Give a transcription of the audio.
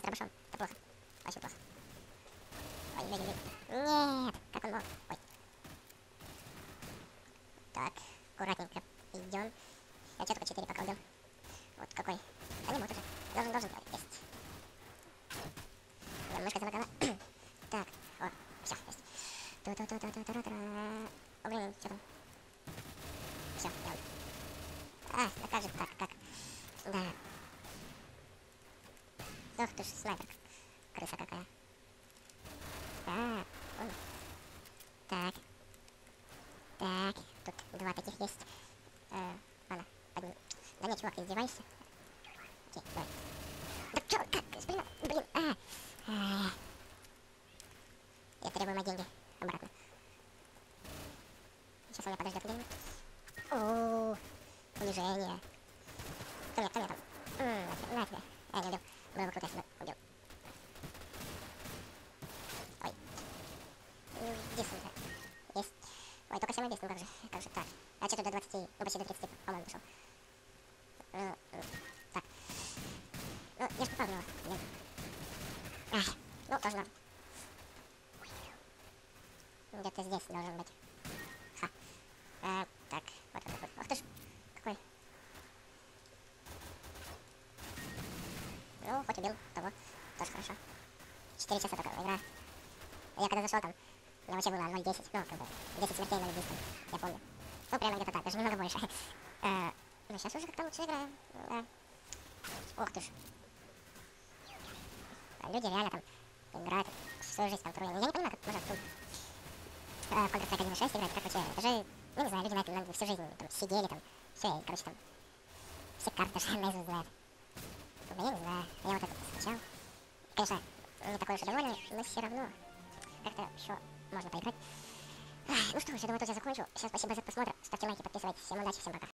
дробашом. Это плохо. Очень плохо. Ой, нет, как он мог? Ой. Так, аккуратненько идем. Я что только 4 пока убил. Вот какой. Да не, вот уже. Должен. Есть. Мышка залагала. Так, о, все, есть. О, блин, что там? Все, я. А, да как же так, как? Да. Ох ты ж, снайпер. Крыса какая. Так. Так. Тут два таких есть. Ладно, поднимем. Да нет, чувак, издевайся. Окей, давай. Да чё, как? Блин, Я требую мои деньги обратно. Сейчас он меня подождет где-нибудь. О, унижение. Кто мне там? На тебе. Не убил. Было бы круто, если бы убил. Ой. Иди сюда. Есть. Ой, только 7 действий, как же так. А что тут до 20, ну почти до 30, по-моему, дошел. Так. Ну, я ж попал в него. Блин. Ах, ну, тоже норм. Где-то здесь должен быть. Ха. Так, вот. Ах ты ж, какой. Ну, хоть убил того. Тоже хорошо. 4 часа только игра. Я когда зашел там, у меня вообще было 0.10, ну, как бы, 10 смертей на убийстве, я помню. Ну, прямо где-то так, даже немного больше. Ну, сейчас уже как-то лучше играю, да. Ох ты ж. Люди реально там играют всю жизнь там трое. Я не понимаю, как можно тут в Counter-Strike 1.6 играть, как вообще, это же, ну, не знаю, люди на этом всю жизнь там сидели, там, все, и, короче, там, все карты же наизусть знают. Я не знаю, я вот это скачал. Конечно, не такой уж и довольный, но все равно как-то еще можно поиграть. Ну что ж, я думаю, тут я закончу. Всем спасибо за просмотр. Ставьте лайки, подписывайтесь. Всем удачи, всем пока.